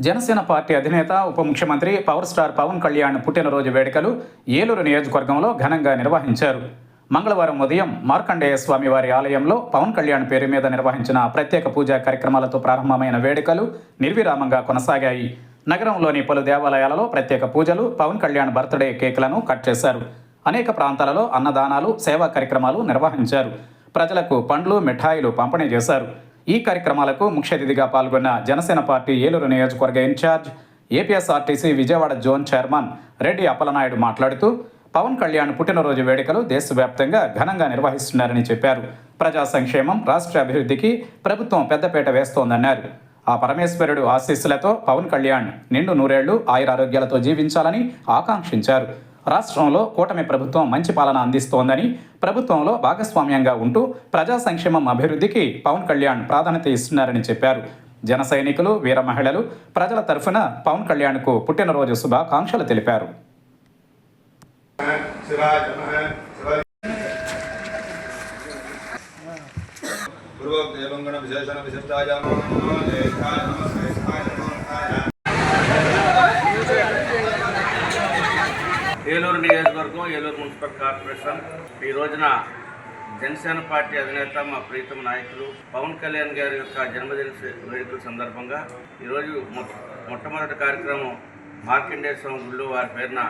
Janasena party అధినేత ఉప ముఖ్యమంత్రి పవర్ స్టార్ పవన్ కళ్యాణ్ పుట్టినరోజు వేడుకలు ఏలూరు నియోజకవర్గంలో ఘనంగా నిర్వహించారు. మంగళవారం ఉదయం మార్కండేయ స్వామివారి ఆలయంలో పవన్ కళ్యాణ్ పేరు మీద నిర్వహించిన ప్రత్యేక పూజా కార్యక్రమాలతో ప్రారంభమైన వేడుకలు నిర్విరామంగా కొనసాగాయి. నగరంలోని పలు దేవాలయాలలో ప్రత్యేక పూజలు, పవన్ కళ్యాణ్ బర్త్డే కేకులను కట్ చేశారు. అనేక ప్రాంతాలలో అన్నదానాలు, సేవా కార్యక్రమాలు నిర్వహించారు. ప్రజలకు పండ్లు, మిఠాయిలు పంపిణీ చేశారు. ఈ కార్యక్రమాలకు ముఖ్య అతిథిగా పాల్గొన్న జనసేన పార్టీ ఏలూరు నియోజకవర్గ incharge, APSRTC Vijayawada zone chairman Reddy Appalanaidu మాట్లాడుతూ పవన్ కళ్యాణ్ పుట్టినరోజు వేడుకలు దేశవ్యాప్తంగా ఘనంగా నిర్వహిస్తున్నారని చెప్పారు. ప్రజా సంక్షేమం, రాష్ట్ర అభివృద్ధికి ప్రభుత్వం పెద్దపీట వేస్తోందన్నారు. ఆ పరమేశ్వరుడు ఆశీస్సులతో పవన్ కళ్యాణ్ నిండు నూరేళ్లు ఆయురారోగ్యాలతో జీవించాలని ఆకాంక్షించారు. రాష్ట్రంలో కూటమి ప్రభుత్వం మంచి పాలన అందిస్తోందని, ప్రభుత్వంలో భాగస్వామ్యంగా ఉంటూ ప్రజా సంక్షేమం, అభివృద్ధికి పవన్ కళ్యాణ్ ప్రాధాన్యత ఇస్తున్నారని చెప్పారు. జన సైనికులు, వీర మహిళలు ప్రజల తరఫున పవన్ కళ్యాణ్కు పుట్టినరోజు శుభాకాంక్షలు తెలిపారు. ఏలూరు నియోజకవర్గం, ఏలూరు మున్సిపల్ కార్పొరేషన్ ఈ రోజున జనసేన పార్టీ అధినేత, మా ప్రీతమ నాయకులు పవన్ కళ్యాణ్ గారి యొక్క జన్మదిన వేడుకల సందర్భంగా ఈరోజు మొట్టమొదటి కార్యక్రమం మార్కండేయ స్వామి గుడిలో వారి పేరున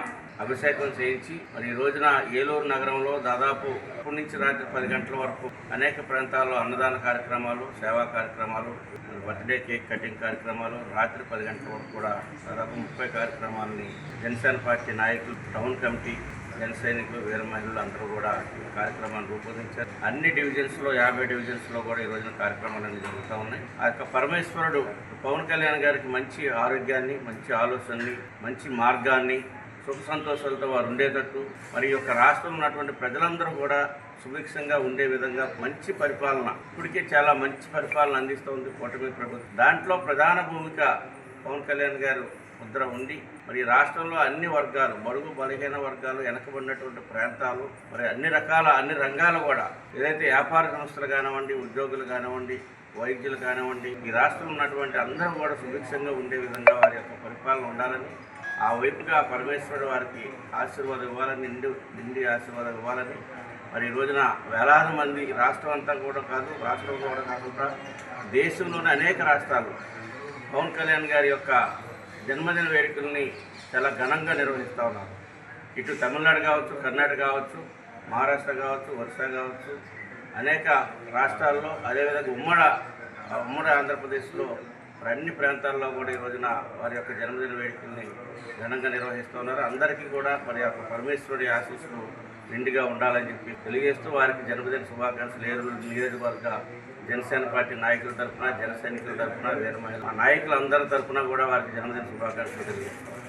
అభిషేకం చేయించి, మరి ఈ రోజున ఏలూరు నగరంలో దాదాపు ఇప్పటి నుంచి రాత్రి 10 గంటల వరకు అనేక ప్రాంతాల్లో అన్నదాన కార్యక్రమాలు, సేవా కార్యక్రమాలు, బర్త్డే కేక్ కటింగ్ కార్యక్రమాలు, రాత్రి 10 గంటల వరకు కూడా దాదాపు 30 కార్యక్రమాలని జనసేన పార్టీ నాయకులు, టౌన్ కమిటీ, జన సైనికులు, వీర మహిళలు అందరూ కూడా ఈ కార్యక్రమాన్ని రూపొందించారు. అన్ని డివిజన్స్లో 50 డివిజన్స్లో కూడా ఈ రోజున కార్యక్రమాలన్నీ జరుగుతూ ఉన్నాయి. ఆ యొక్క పరమేశ్వరుడు పవన్ కళ్యాణ్ గారికి మంచి ఆరోగ్యాన్ని, మంచి ఆలోచనని, మంచి మార్గాన్ని, సుఖ సంతోషాలతో వారు ఉండేటట్టు, మరి యొక్క రాష్ట్రంలో ఉన్నటువంటి ప్రజలందరూ కూడా సుభిక్షంగా ఉండే విధంగా మంచి పరిపాలన, ఇప్పటికే చాలా మంచి పరిపాలన అందిస్తుంది కూటమి ప్రభుత్వం. దాంట్లో ప్రధాన భూమిక పవన్ కళ్యాణ్ గారు ముద్ర ఉండి, మరి రాష్ట్రంలో అన్ని వర్గాలు, బడుగు బలహీన వర్గాలు, వెనకబడినటువంటి ప్రాంతాలు, మరి అన్ని రంగాలు కూడా, ఏదైతే వ్యాపార సంస్థలు కానివ్వండి, ఉద్యోగులు కానివ్వండి, వైద్యులు కానివ్వండి, ఈ రాష్ట్రంలో ఉన్నటువంటి అందరూ కూడా సుభిక్షంగా ఉండే విధంగా వారి యొక్క పరిపాలన ఉండాలని, ఆ వైపుగా పరమేశ్వరుడు వారికి ఆశీర్వాదం ఇవ్వాలని, నిండి ఆశీర్వాదం ఇవ్వాలని, మరి ఈ రోజున వేలాది మంది, రాష్ట్రం అంతా కూడా కాదు, రాష్ట్రంలో కూడా కాకుండా దేశంలోని అనేక రాష్ట్రాలు పవన్ కళ్యాణ్ గారి యొక్క జన్మదిన వేడుకల్ని చాలా ఘనంగా నిర్వహిస్తూ ఉన్నారు. ఇటు తమిళనాడు కావచ్చు, కర్ణాటక కావచ్చు, మహారాష్ట్ర కావచ్చు, ఒరిస్సా కావచ్చు, అనేక రాష్ట్రాల్లో, అదేవిధంగా ఉమ్మడి ఆంధ్రప్రదేశ్లో అన్ని ప్రాంతాల్లో కూడా ఈ రోజున వారి యొక్క జన్మదిన వేడుకల్ని ఘనంగా నిర్వహిస్తున్నారు. అందరికీ కూడా మరి యొక్క పరమేశ్వరుడి ఆశీస్సులు నిండుగా ఉండాలని చెప్పి తెలియజేస్తూ వారికి జన్మదిన శుభాకాంక్షలు ఏలూరు నియోజకవర్గ జనసేన పార్టీ నాయకుల తరఫున, జన సైనికుల తరఫున, వీర మహిళ నాయకులందరి తరఫున కూడా వారికి జన్మదిన శుభాకాంక్షలు తెలియజేస్తారు.